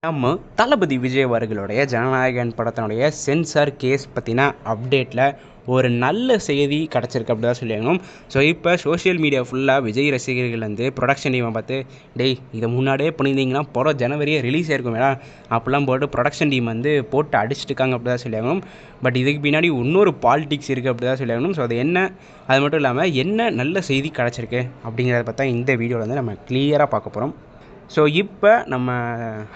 நம்ம தளபதி விஜய் அவர்களுடைய ஜனநாயகன் படத்தினுடைய சென்சார் கேஸ் பற்றின அப்டேட்டில் ஒரு நல்ல செய்தி கிடச்சிருக்கு அப்படி தான் சொல்லியாகணும். ஸோ இப்போ சோஷியல் மீடியா ஃபுல்லாக விஜய் ரசிகர்கள் வந்து ப்ரொடக்ஷன் டீமை பார்த்து டேய் இதை முன்னாடியே பண்ணியிருந்தீங்கன்னா படம் ஜனவரியே ரிலீஸ் ஆயிருக்கும் மேடம் அப்படிலாம் போட்டு ப்ரொடக்ஷன் டீம் வந்து போட்டு அடிச்சுட்டுருக்காங்க அப்படி தான் சொல்லியாகணும். பட் இதுக்கு பின்னாடி இன்னொரு பாலிடிக்ஸ் இருக்குது அப்படி தான் சொல்லியாகணும். ஸோ அது என்ன, அது மட்டும் இல்லாமல் என்ன நல்ல செய்தி கிடச்சிருக்கு அப்படிங்கிறத பார்த்தா இந்த வீடியோவில் வந்து நம்ம கிளியராக பார்க்க போகிறோம். ஸோ இப்போ நம்ம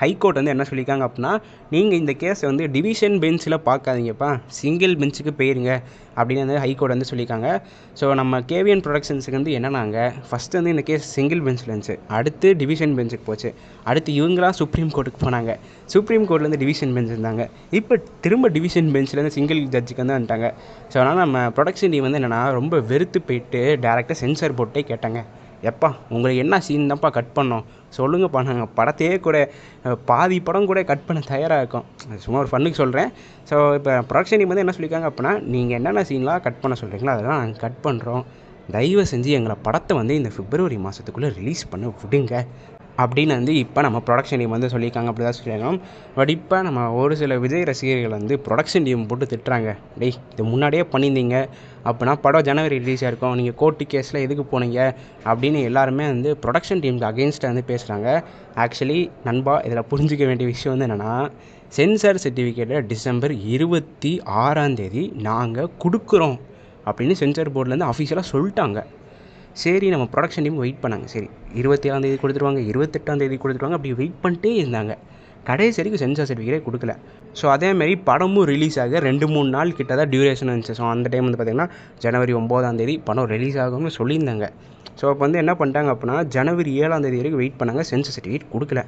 ஹைகோர்ட் வந்து என்ன சொல்லியிருக்காங்க அப்படின்னா, நீங்கள் இந்த கேஸை வந்து டிவிஷன் பெஞ்சில் பார்க்காதீங்கப்பா, சிங்கிள் பெஞ்சுக்கு போயிருங்க அப்படின்னு வந்து ஹைகோர்ட் வந்து சொல்லியிருக்காங்க. ஸோ நம்ம கேவிஎன் ப்ரொடக்ஷன்ஸுக்கு வந்து என்னன்னாங்க, ஃபஸ்ட்டு வந்து இந்த கேஸ் சிங்கிள் பெஞ்சில் இருந்துச்சு, அடுத்து டிவிஷன் பெஞ்சுக்கு போச்சு, அடுத்து இவங்களாம் சுப்ரீம் கோர்ட்டுக்கு போனாங்க, சுப்ரீம் கோர்ட்லேருந்து டிவிஷன் பெஞ்ச் இருந்தாங்க, இப்போ திரும்ப டிவிஷன் பெஞ்சிலேருந்து சிங்கிள் ஜட்ஜுக்கு வந்து வந்துட்டாங்க. ஸோ அதனால் நம்ம ப்ரொடக்ஷன் டீம் வந்து என்னென்னா ரொம்ப வெறுத்து போயிட்டு டேரெக்டாக சென்சார் போட்டே கேட்டாங்க, எப்பா உங்களுக்கு என்ன சீன் தான்ப்பா கட் பண்ணோம் சொல்லுங்கப்பா, நாங்கள் படத்தையே கூட பாதி படம் கூட கட் பண்ண தயாராக இருக்கோம். சும்மா ஒரு ஃபன்னுக்கு சொல்கிறேன். ஸோ இப்போ ப்ரொடக்ஷன் டீம் வந்து என்ன சொல்லியிருக்காங்க அப்படின்னா, நீங்கள் என்னென்ன சீன்லாம் கட் பண்ண சொல்கிறீங்களோ அதெல்லாம் நாங்கள் கட் பண்ணுறோம், தயவு செஞ்சு எங்களை படத்தை வந்து இந்த பிப்ரவரி மாதத்துக்குள்ளே ரிலீஸ் பண்ண விடுங்க அப்படின்னு வந்து இப்போ நம்ம ப்ரொடக்ஷன் டீம் வந்து சொல்லியிருக்காங்க அப்படி தான் சொல்லியிருக்கோம். பட் இப்போ நம்ம ஒரு சில விஜய் ரசிகர்கள் வந்து ப்ரொடக்ஷன் டீம் போட்டு திட்டுறாங்க, டேய் இது முன்னாடியே பண்ணியிருந்தீங்க அப்படின்னா படம் ஜனவரி ரிலீஸ் ஆகிருக்கும், நீங்கள் கோர்ட்டு கேஸில் எதுக்கு போனீங்க அப்படின்னு எல்லாருமே வந்து ப்ரொடக்ஷன் டீமுக்கு அகெயின்ஸ்டாக வந்து பேசுகிறாங்க. ஆக்சுவலி நண்பா இதில் புரிஞ்சிக்க வேண்டிய விஷயம் வந்து என்னென்னா, சென்சார் சர்டிஃபிகேட்டை டிசம்பர் 26 நாங்கள் கொடுக்குறோம் அப்படின்னு சென்சார் போர்ட்லேருந்து அஃபிஷியலாக சொல்லிட்டாங்க. சரி நம்ம ப்ரொடக்ஷன் டீம் வெயிட் பண்ணாங்க, சரி 27 கொடுத்துருவாங்க, 28 கொடுத்துருவாங்க, அப்படி வெயிட் பண்ணிட்டே இருந்தாங்க. கடைசி வரைக்கும் சென்சார் சர்டிஃபிகேட்டே கொடுக்கல. ஸோ அதேமாதிரி படமும் ரிலீஸ் ஆக 2-3 நாள் கிட்ட தான் டியூரேஷன் இருந்துச்சு. ஸோ அந்த டைம் வந்து பார்த்திங்கன்னா ஜனவரி 9 படம் ரிலீஸ் ஆகும்னு சொல்லியிருந்தாங்க. ஸோ அப்போ வந்து என்ன பண்ணிட்டாங்க அப்படின்னா, ஜனவரி 7 வரைக்கும் வெயிட் பண்ணாங்க, சென்சார் சர்டிஃபிகேட் கொடுக்கல.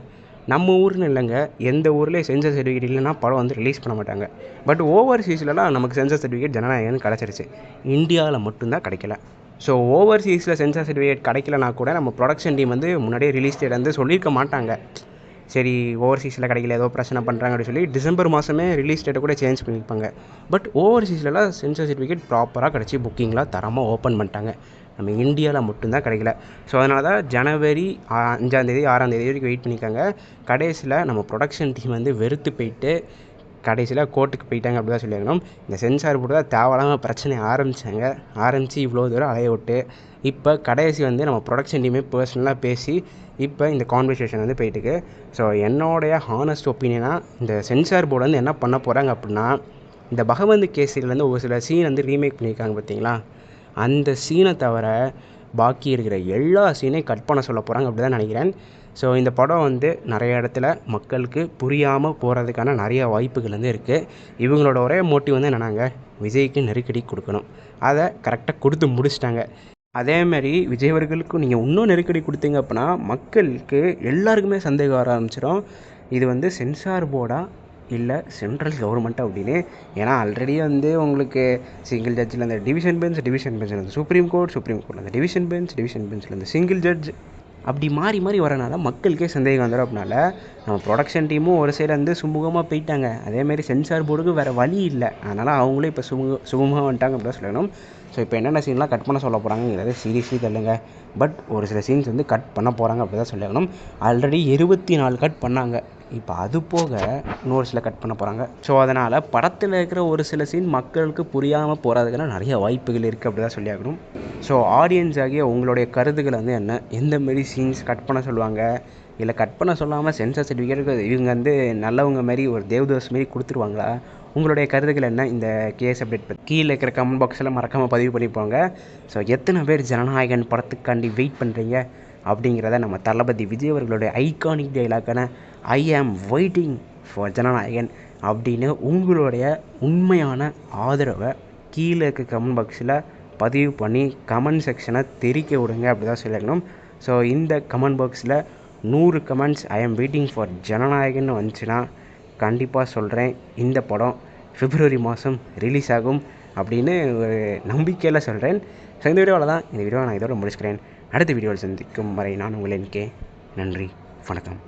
நம்ம ஊர்னு இல்லைங்க, எந்த ஊர்லேயே சென்சார் சர்டிஃபிகேட் இல்லைன்னா படம் வந்து ரிலீஸ் பண்ண மாட்டாங்க. பட் ஓவர்சீஸ்லலாம் நமக்கு சென்சார் சர்டிஃபிகேட் ஜனநாயகன் கிடச்சிருச்சு, இந்தியாவில் மட்டும்தான் கிடைக்கல. ஸோ ஓவர்சீஸில் சென்சார் சர்டிஃபிகேட் கிடைக்கலனா கூட நம்ம ப்ரொடக்ஷன் டீம் வந்து முன்னாடியே ரிலீஸ் டேட் வந்து சொல்லியிருக்க மாட்டாங்க. சரி ஓவர்சீஸில் கிடைக்கல, ஏதோ பிரச்சனை பண்ணுறாங்க அப்படின்னு சொல்லி டிசம்பர் மாதமே ரிலீஸ் டேட்டை கூட சேஞ்ச் பண்ணியிருப்பாங்க. பட் ஓவர்சீஸ்லலாம் சென்சார் சர்டிஃபிகேட் ப்ராப்பராக கிடச்சி புக்கிங்லாம் தரமாக ஓப்பன் பண்ணிட்டாங்க, நம்ம இந்தியாவில் மட்டும்தான் கிடைக்கல. ஸோ அதனால தான் ஜனவரி 5 வரைக்கும் வெயிட் பண்ணியிருக்காங்க. கடைசியில் நம்ம ப்ரொடக்ஷன் டீம் வந்து வெறுத்து போயிட்டு கடைசியில் கோர்ட்டுக்கு போயிட்டாங்க அப்படி தான் சொல்லியிருக்கணும். இந்த சென்சார் போட்டு தான் தேவையில்லாமல் பிரச்சனை ஆரம்பித்து இவ்வளோ தூரம் அலைய விட்டு இப்போ கடைசி வந்து நம்ம ப்ரொடக்ஷன் டீமே பர்சனலாக பேசி இப்போ இந்த கான்வர்சேஷன் வந்து போயிட்டுருக்கு. ஸோ என்னோடைய ஹானஸ்ட் ஒப்பீனியனாக இந்த சென்சார் போர்டு வந்து என்ன பண்ண போகிறாங்க அப்படின்னா, இந்த பகவந்த் கேசரிலேருந்து ஒரு சில சீன் வந்து ரீமேக் பண்ணியிருக்காங்க பார்த்தீங்களா, அந்த சீனை தவிர பாக்கி இருக்கிற எல்லா சீனையும் கட் பண்ண சொல்ல போகிறாங்க அப்படி தான் நினைக்கிறேன். ஸோ இந்த படம் வந்து நிறைய இடத்துல மக்களுக்கு புரியாமல் போகிறதுக்கான நிறைய வாய்ப்புகள் வந்து இருக்குது. இவங்களோட ஒரே மோட்டிவ் வந்து என்னன்னாங்க, விஜய்க்கு நெருக்கடி கொடுக்கணும், அதை கரெக்டாக கொடுத்து முடிச்சிட்டாங்க. அதேமாதிரி விஜய் அவர்களுக்கும் நீங்கள் இன்னும் நெருக்கடி கொடுத்தீங்க அப்படின்னா மக்களுக்கு எல்லாருக்குமே சந்தேகம் வர ஆரம்பிச்சிடும், இது வந்து சென்சார் போர்டா இல்லை சென்ட்ரல் கவர்மெண்ட்டாக அப்படின்னு. ஏன்னா ஆல்ரெடி வந்து உங்களுக்கு சிங்கிள் ஜட்ஜில் அந்த டிவிஷன் பெஞ்சில் இருந்து சுப்ரீம் கோர்ட்டில் அந்த டிவிஷன் பெஞ்சில் இருந்து சிங்கிள் ஜட்ஜ் அப்படி மாறி மாறி வரனால மக்களுக்கே சந்தேகம் வந்துடும். அப்படினால நம்ம ப்ரொடக்ஷன் டீமும் ஒரு சைடு வந்து சுமூகமாக போயிட்டாங்க, அதேமாதிரி சென்சார் போர்டுக்கு வேறு வழி இல்லை, அதனால் அவங்களும் இப்போ சுமூகமாக வந்துட்டாங்க அப்படி தான் சொல்லணும். ஸோ இப்போ என்னென்ன சீன்லாம் கட் பண்ண சொல்ல போகிறாங்கிறது சீரியஸ்லி தெரியலங்க. பட் ஒரு சில சீன்ஸ் வந்து கட் பண்ண போகிறாங்க அப்படி தான் சொல்லணும். ஆல்ரெடி 24 கட் பண்ணாங்க, இப்போ அது போக இன்னொரு சில கட் பண்ண போகிறாங்க. ஸோ அதனால் படத்தில் இருக்கிற ஒரு சில சீன் மக்களுக்கு புரியாமல் போகிறதுக்கான நிறைய வாய்ப்புகள் இருக்குது அப்படி தான் சொல்லியாகணும். ஸோ ஆடியன்ஸ் ஆகிய உங்களுடைய கருத்துக்களை வந்து என்ன, எந்த மாரி சீன்ஸ் கட் பண்ண சொல்லுவாங்க, இல்லை கட் பண்ண சொல்லாமல் சென்சார் சர்டிஃபிகேட் இவங்க வந்து நல்லவங்க மாரி ஒரு தேவதாஸ் மாரி கொடுத்துருவாங்களா, உங்களுடைய கருத்துக்கள் என்ன இந்த கேஸ் அப்டேட் பற்றி கீழே இருக்கிற கமெண்ட் பாக்ஸில் மறக்காமல் பதிவு பண்ணிப்போங்க. ஸோ எத்தனை பேர் ஜனநாயகன் படத்துக்காண்டி வெயிட் பண்ணுறீங்க அப்படிங்கிறத நம்ம தளபதி விஜய் அவர்களுடைய ஐகானிக் டைலாக்கான ஐ ஆம் வெயிட்டிங் ஃபார் ஜனநாயகன் அப்படின்னு உங்களுடைய உண்மையான ஆதரவை கீழே இருக்க கமெண்ட் பாக்ஸில் பதிவு பண்ணி கமெண்ட் செக்ஷனை தெரிக்க விடுங்க அப்படி தான் சொல்லியிருக்கணும். ஸோ இந்த கமெண்ட் பாக்ஸில் 100 கமெண்ட்ஸ் ஐ ஆம் வெயிட்டிங் ஃபார் ஜனநாயகன்னு வந்துச்சுன்னா கண்டிப்பாக சொல்கிறேன், இந்த படம் பிப்ரவரி மாதம் ரிலீஸ் ஆகும் அப்படின்னு ஒரு நம்பிக்கையில் சொல்கிறேன். ஸோ இந்த வீடியோவில் தான், இந்த வீடியோவை நான் இதோட முடிச்சுக்கிறேன். அடுத்த வீடியோவில் சந்திக்கும் வரை நான் உங்கள் NK. நன்றி, வணக்கம்.